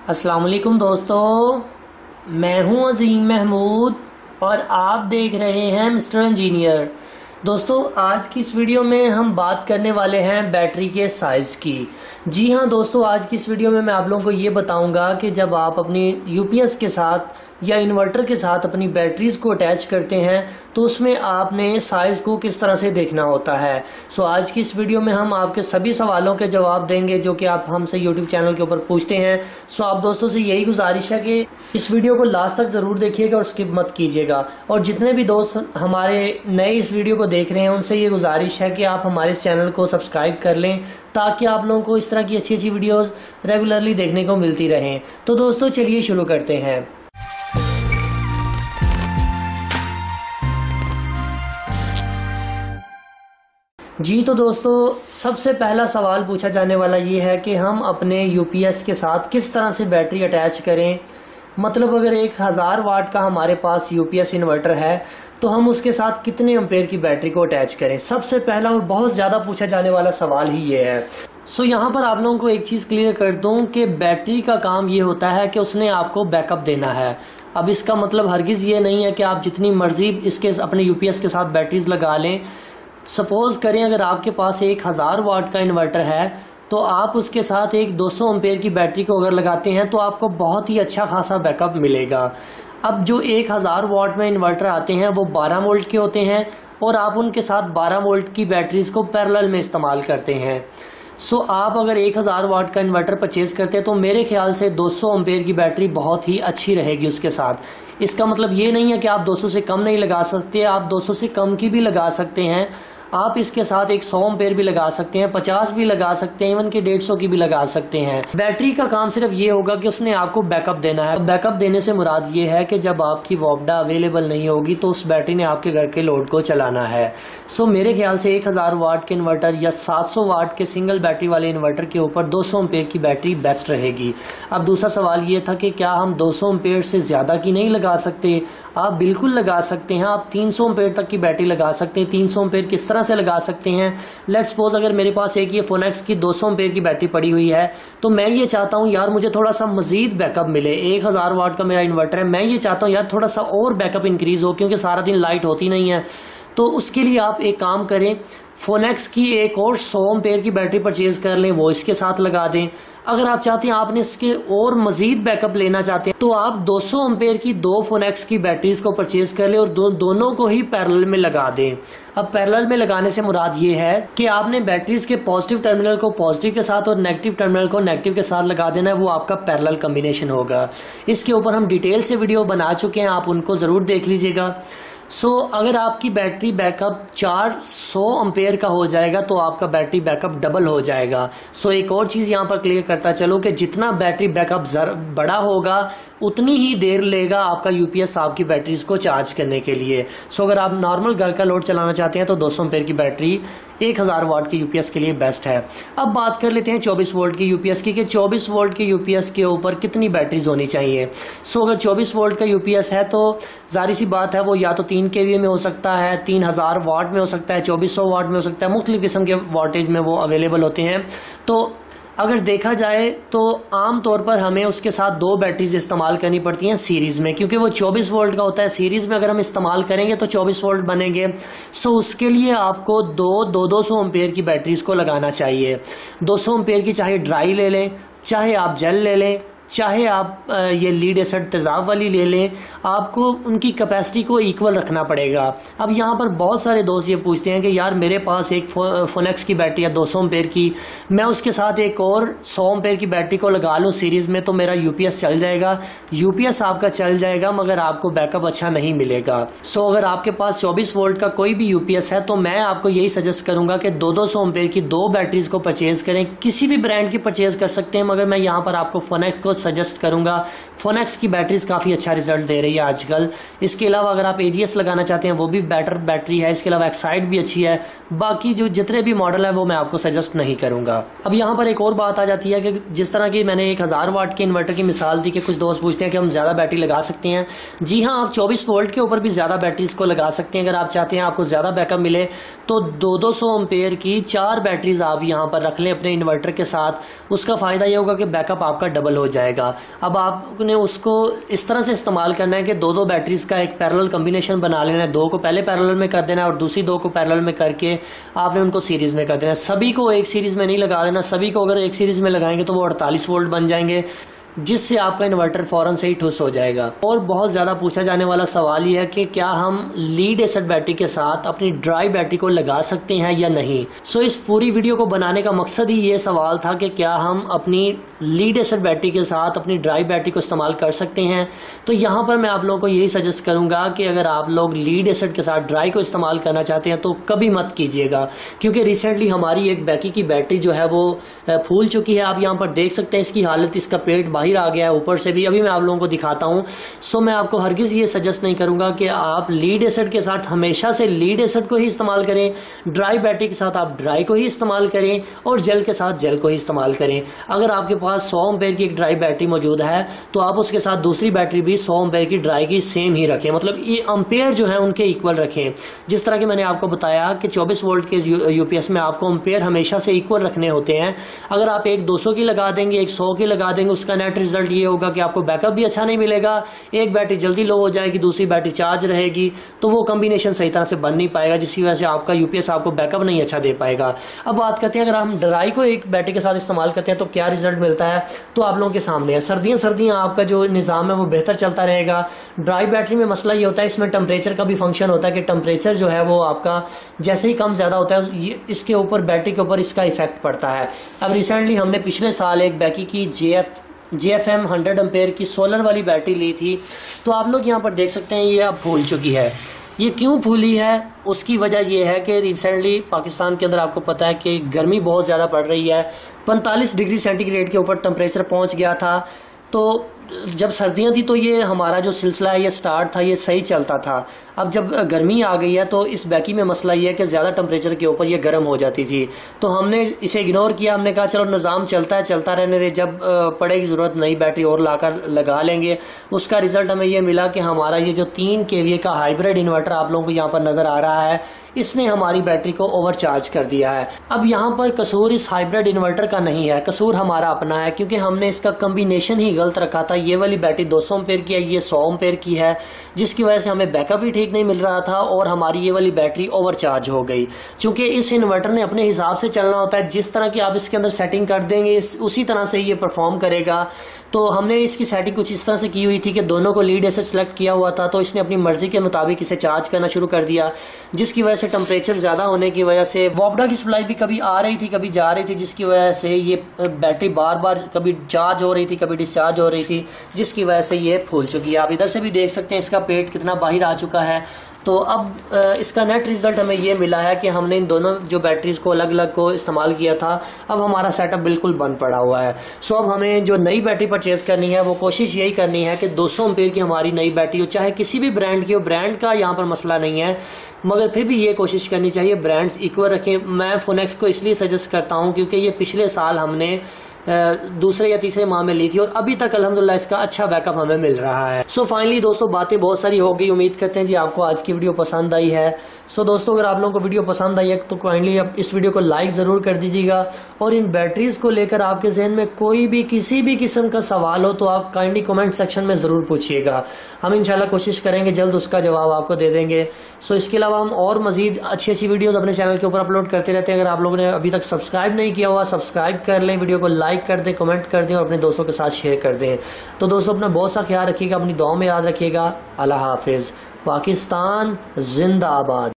अस्सलाम वालेकुम दोस्तों, मैं हूं अजीम महमूद और आप देख रहे हैं मिस्टर इंजीनियर। दोस्तों, आज की इस वीडियो में हम बात करने वाले हैं बैटरी के साइज़ की। जी हां दोस्तों, आज की इस वीडियो में मैं आप लोगों को ये बताऊंगा कि जब आप अपनी यूपीएस के साथ या इन्वर्टर के साथ अपनी बैटरीज को अटैच करते हैं तो उसमें आपने साइज़ को किस तरह से देखना होता है। सो आज की इस वीडियो में हम आपके सभी सवालों के जवाब देंगे जो कि आप हमसे यूट्यूब चैनल के ऊपर पूछते हैं। सो आप दोस्तों से यही गुजारिश है कि इस वीडियो को लास्ट तक ज़रूर देखिएगा और स्किप मत कीजिएगा। और जितने भी दोस्त हमारे नए इस वीडियो को देख रहे हैं उनसे ये गुजारिश है कि आप हमारे इस चैनल को सब्सक्राइब कर लें ताकि आप लोगों को इस तरह की अच्छी अच्छी वीडियोस रेगुलरली देखने को मिलती रहें। तो दोस्तों चलिए शुरू करते हैं। जी तो दोस्तों, सबसे पहला सवाल पूछा जाने वाला ये है कि हम अपने यूपीएस के साथ किस तरह से बैटरी अटैच करें। मतलब अगर 1000 वाट का हमारे पास यूपीएस इन्वर्टर है तो हम उसके साथ कितने एम्पेयर की बैटरी को अटैच करें। सबसे पहला और बहुत ज़्यादा पूछा जाने वाला सवाल ही ये है। सो यहाँ पर आप लोगों को एक चीज़ क्लियर कर दूं कि बैटरी का काम ये होता है कि उसने आपको बैकअप देना है। अब इसका मतलब हरगिज़ ये नहीं है कि आप जितनी मर्जी इसके अपने यूपीएस के साथ बैटरीज लगा लें। सपोज करें अगर आपके पास 1000 वाट का इन्वर्टर है तो आप उसके साथ एक 200 एम्पेयर की बैटरी को अगर लगाते हैं तो आपको बहुत ही अच्छा खासा बैकअप मिलेगा। अब जो 1000 वाट में इन्वर्टर आते हैं वो 12 वोल्ट के होते हैं और आप उनके साथ 12 वोल्ट की बैटरीज को पैरेलल में इस्तेमाल करते हैं। सो आप अगर 1000 वाट का इन्वर्टर परचेज करते हैं तो मेरे ख्याल से 200 एम्पेयर की बैटरी बहुत ही अच्छी रहेगी उसके साथ। इसका मतलब ये नहीं है कि आप 200 से कम नहीं लगा सकते, आप 200 से कम की भी लगा सकते हैं। आप इसके साथ एक 100 एम्पेयर भी लगा सकते हैं, 50 भी लगा सकते हैं, इवन के 150 की भी लगा सकते हैं। बैटरी का काम सिर्फ ये होगा कि उसने आपको बैकअप देना है। बैकअप देने से मुराद ये है कि जब आपकी वोल्टा अवेलेबल नहीं होगी तो उस बैटरी ने आपके घर के लोड को चलाना है। सो मेरे ख्याल से 1000 वाट के इन्वर्टर या 700 वाट के सिंगल बैटरी वाले इन्वर्टर के ऊपर 200 एम्पेयर की बैटरी बेस्ट रहेगी। अब दूसरा सवाल ये था कि क्या हम 200 एम्पेयर से ज्यादा की नहीं लगा सकते। आप बिल्कुल लगा सकते हैं, आप 300 एम्पेयर तक की बैटरी लगा सकते हैं। 300 एम्पेयर किस तरह से लगा सकते हैं। लेट्स सपोज अगर मेरे पास एक ये फोनेक्स की 200 एम्पेयर की बैटरी पड़ी हुई है तो मैं ये चाहता हूं यार मुझे थोड़ा सा मजीद बैकअप मिले। 1000 वाट का मेरा इन्वर्टर है, मैं ये चाहता हूं यार थोड़ा सा और बैकअप इंक्रीज हो क्योंकि सारा दिन लाइट होती नहीं है। तो उसके लिए आप एक काम करें, फोनेक्स की एक और 100 एम्पेयर की बैटरी परचेज कर लें, वो इसके साथ लगा दें। अगर आप चाहते हैं आपने इसके और मजीद बैकअप लेना चाहते हैं तो आप 200 एम्पेयर की 2 फोनेक्स की बैटरीज को परचेज कर लें और दोनों को ही पैरेलल में लगा दें। अब पैरेलल में लगाने से मुराद ये है कि आपने बैटरीज के पॉजिटिव टर्मिनल को पॉजिटिव के साथ और नेगेटिव टर्मिनल को नेगेटिव के साथ लगा देना है, वो आपका पैरेलल कॉम्बिनेशन होगा। इसके ऊपर हम डिटेल से वीडियो बना चुके हैं, आप उनको जरूर देख लीजिएगा। सो अगर आपकी बैटरी बैकअप 400 एम्पेयर का हो जाएगा तो आपका बैटरी बैकअप डबल हो जाएगा। सो एक और चीज़ यहाँ पर क्लियर करता चलो कि जितना बैटरी बैकअप बड़ा होगा उतनी ही देर लेगा आपका यूपीएस आपकी बैटरीज को चार्ज करने के लिए। सो अगर आप नॉर्मल घर का लोड चलाना चाहते हैं तो 200 एम्पेयर की बैटरी 1000 वाट के यूपीएस के लिए बेस्ट है। अब बात कर लेते हैं 24 वोल्ट की यूपीएस की कि 24 वोल्ट के यूपीएस के ऊपर कितनी बैटरीज होनी चाहिए। सो अगर 24 वोल्ट का यूपीएस है तो जाहिर सी बात है वो या तो 3 kVA में हो सकता है, 3000 वाट में हो सकता है, 2400 वाट में हो सकता है, मुख्तलिफ किस्म के वाटेज में वो अवेलेबल होते हैं। तो अगर देखा जाए तो आम तौर पर हमें उसके साथ 2 बैटरीज इस्तेमाल करनी पड़ती हैं सीरीज में, क्योंकि वो 24 वोल्ट का होता है। सीरीज में अगर हम इस्तेमाल करेंगे तो 24 वोल्ट बनेंगे। सो उसके लिए आपको 200 एम्पेयर की बैटरीज को लगाना चाहिए। 200 एम्पेयर की चाहे ड्राई ले लें, चाहे आप जेल ले लें, चाहे आप ये लीड एसिड तेजाब वाली ले लें, आपको उनकी कैपेसिटी को इक्वल रखना पड़ेगा। अब यहाँ पर बहुत सारे दोस्त ये पूछते हैं कि यार मेरे पास एक फोनेक्स की बैटरी है 200 एम्पेयर की, मैं उसके साथ एक और 100 एम्पेयर की बैटरी को लगा लूँ सीरीज में तो मेरा यूपीएस चल जाएगा। यूपीएस आपका चल जाएगा मगर आपको बैकअप अच्छा नहीं मिलेगा। सो अगर आपके पास 24 वोल्ट का कोई भी यूपीएस है तो मैं आपको यही सजेस्ट करूंगा कि 200 एम्पेयर की 2 बैटरीज को परचेज करें। किसी भी ब्रांड की परचेज कर सकते हैं मगर मैं यहाँ पर आपको फोनेक्स को सजेस्ट करूंगा। फोनेक्स की बैटरीज काफी अच्छा रिजल्ट दे रही है आजकल। इसके अलावा अगर आप एजीएस लगाना चाहते हैं वो भी बेटर बैटरी है। इसके अलावा एक्साइड भी अच्छी है। बाकी जो जितने भी मॉडल है वो मैं आपको सजेस्ट नहीं करूंगा। अब यहाँ पर एक और बात आ जाती है कि जिस तरह की मैंने 1000 वाट के इन्वर्टर की मिसाल दी कि कुछ दोस्त पूछते हैं कि हम ज्यादा बैटरी लगा सकते हैं। जी हाँ, आप 24 वोल्ट के ऊपर भी ज्यादा बैटरीज को लगा सकते हैं। अगर आप चाहते हैं आपको ज्यादा बैकअप मिले तो 200 एम्पेयर की 4 बैटरीज आप यहाँ पर रख लें अपने इन्वर्टर के साथ। उसका फायदा यह होगा कि बैकअप आपका डबल हो जाएगा। पाएगा। अब आपने उसको इस तरह से इस्तेमाल करना है कि दो दो बैटरीज का एक पैरेलल कम्बिनेशन बना लेना है, दो को पहले पैरेलल में कर देना है और दूसरी दो को पैरेलल में करके आपने उनको सीरीज में कर देना है। सभी को एक सीरीज में नहीं लगा देना, सभी को अगर एक सीरीज में लगाएंगे तो वो 48 वोल्ट बन जाएंगे, जिससे आपका इन्वर्टर फौरन से ही ठुस हो जाएगा। और बहुत ज़्यादा पूछा जाने वाला सवाल यह है कि क्या हम लीड एसिड बैटरी के साथ अपनी ड्राई बैटरी को लगा सकते हैं या नहीं। सो इस पूरी वीडियो को बनाने का मकसद ही ये सवाल था कि क्या हम अपनी लीड एसिड बैटरी के साथ अपनी ड्राई बैटरी को इस्तेमाल कर सकते हैं। तो यहाँ पर मैं आप लोगों को यही सजेस्ट करूँगा कि अगर आप लोग लीड एसिड के साथ ड्राई को इस्तेमाल करना चाहते हैं तो कभी मत कीजिएगा, क्योंकि रिसेंटली हमारी एक बैकी की बैटरी जो है वो फूल चुकी है। आप यहाँ पर देख सकते हैं इसकी हालत, इसका पेट बाहर आ गया है ऊपर से भी। अभी मैं आप लोगों को दिखाता हूं। सो मैं आपको हरगिज ये सजेस्ट नहीं करूंगा कि आप लीड एसिड के साथ हमेशा से लीड एसिड को ही इस्तेमाल करें, ड्राई बैटरी के साथ आप ड्राई को ही इस्तेमाल करें और जेल के साथ जेल को ही इस्तेमाल करें। अगर आपके पास 100 एम्पेयर की एक ड्राई बैटरी मौजूद है तो आप उसके साथ दूसरी बैटरी भी 100 एम्पेयर की ड्राई की सेम ही रखें, मतलब ये एम्पेयर जो है उनके इक्वल रखें। जिस तरह की मैंने आपको बताया कि 24 वोल्ट के यूपीएस में आपको एम्पेयर हमेशा से इक्वल रखने होते हैं। अगर आप एक 200 की लगा देंगे, एक 100 की लगा देंगे, उसका नेट रिजल्ट ये होगा कि आपको बैकअप भी अच्छा नहीं मिलेगा, एक बैटरी जल्दी लो हो जाएगी, दूसरी बैटरी चार्ज रहेगी, तो वो कॉम्बिनेशन सही तरह से बन नहीं पाएगा, जिसकी वजह से आपका यूपीएस आपको बैकअप नहीं अच्छा दे पाएगा। अब बात करते हैं अगर हम ड्राई को एक बैटरी के साथ इस्तेमाल करते हैं तो क्या रिजल्ट मिलता है, तो आप लोगों के सामने है। सर्दियां आपका जो निज़ाम है वो बेहतर चलता रहेगा। ड्राई बैटरी में मसला ये होता है, इसमें टेम्परेचर का भी फंक्शन होता है कि टेम्परेचर जो है वो आपका जैसे ही कम ज्यादा होता है इसके ऊपर बैटरी के ऊपर इसका इफेक्ट पड़ता है। अब रिसेंटली हमने पिछले साल एक बैकी की JFM 100 एम्पेयर की सोलर वाली बैटरी ली थी, तो आप लोग यहाँ पर देख सकते हैं ये अब फूल चुकी है। ये क्यों फूली है, उसकी वजह यह है कि रिसेंटली पाकिस्तान के अंदर आपको पता है कि गर्मी बहुत ज़्यादा पड़ रही है, 45 डिग्री सेंटीग्रेड के ऊपर टेम्परेचर पहुँच गया था। तो जब सर्दियां थी तो ये हमारा जो सिलसिला है ये स्टार्ट था, ये सही चलता था। अब जब गर्मी आ गई है तो इस बैकी में मसला ये है कि ज़्यादा टेम्परेचर के ऊपर ये गर्म हो जाती थी, तो हमने इसे इग्नोर किया। हमने कहा चलो निज़ाम चलता है, चलता रहने दे, जब पड़ेगी ज़रूरत नई बैटरी और लाकर लगा लेंगे। उसका रिजल्ट हमें ये मिला कि हमारा ये जो 3 kVA का हाइब्रिड इन्वर्टर आप लोगों को यहाँ पर नज़र आ रहा है, इसने हमारी बैटरी को ओवरचार्ज कर दिया है। अब यहाँ पर कसूर इस हाइब्रिड इन्वर्टर का नहीं है, कसूर हमारा अपना है, क्योंकि हमने इसका कम्बिनेशन ही गलत रखा था। ये वाली बैटरी 200 एम्पेयर की है, ये 100 एम्पेयर की है, जिसकी वजह से हमें बैकअप भी ठीक नहीं मिल रहा था और हमारी ये वाली बैटरी ओवरचार्ज हो गई। चूंकि इस इन्वर्टर ने अपने हिसाब से चलना होता है, जिस तरह की आप इसके अंदर सेटिंग कर देंगे उसी तरह से ये परफॉर्म करेगा। तो हमने इसकी सेटिंग कुछ इस तरह से की हुई थी कि दोनों को लीड एसिड सेलेक्ट किया हुआ था, तो इसने अपनी मर्जी के मुताबिक इसे चार्ज करना शुरू कर दिया, जिसकी वजह से टेम्परेचर ज्यादा होने की वजह से वोपडा की सप्लाई भी कभी आ रही थी कभी जा रही थी, जिसकी वजह से ये बैटरी बार बार कभी चार्ज हो रही थी कभी डिस्चार्ज हो रही थी, जिसकी वजह से ये फूल चुकी है। आप इधर से भी देख सकते हैं इसका पेट कितना बाहर आ चुका है। तो अब इसका नेट रिजल्ट हमें ये मिला है कि हमने इन दोनों जो बैटरीज को अलग अलग को इस्तेमाल किया था, अब हमारा सेटअप बिल्कुल बंद पड़ा हुआ है। सो अब हमें जो नई बैटरी परचेज करनी है वो कोशिश यही करनी है कि 200 एम्पेयर की हमारी नई बैटरी हो, चाहे किसी भी ब्रांड की हो, ब्रांड का यहाँ पर मसला नहीं है, मगर फिर भी ये कोशिश करनी चाहिए ब्रांड्स इक्वल रखें। मैं फोनेक्स को इसलिए सजेस्ट करता हूँ क्योंकि ये पिछले साल हमने दूसरे या तीसरे माह में ली थी और अभी तक अल्हम्दुलिल्लाह इसका अच्छा बैकअप हमें मिल रहा है। सो फाइनली दोस्तों बातें बहुत सारी हो गई, उम्मीद करते हैं जी आपको आज की वीडियो पसंद आई है। सो दोस्तों अगर आप लोगों को वीडियो पसंद आई है तो काइंडली अब इस वीडियो को लाइक ज़रूर कर दीजिएगा, और इन बैटरीज को लेकर आपके जहन में कोई भी किसी भी किस्म का सवाल हो तो आप काइंडली कमेंट सेक्शन में ज़रूर पूछिएगा, हम इंशाल्लाह कोशिश करेंगे जल्द उसका जवाब आपको दे देंगे। सो इसके अलावा हम और मजीद अच्छी अच्छी वीडियोज़ अपने चैनल के ऊपर अपलोड करते रहते हैं। अगर आप लोगों ने अभी तक सब्सक्राइब नहीं किया हुआ सब्सक्राइब कर लें, वीडियो को लाइक कर दें, कमेंट कर दें और अपने दोस्तों के साथ शेयर कर दें। तो दोस्तों अपना बहुत सा ख्याल रखिएगा, अपनी दुआ में याद रखिएगा। अल्लाह हाफिज़। पाकिस्तान जिंदाबाद।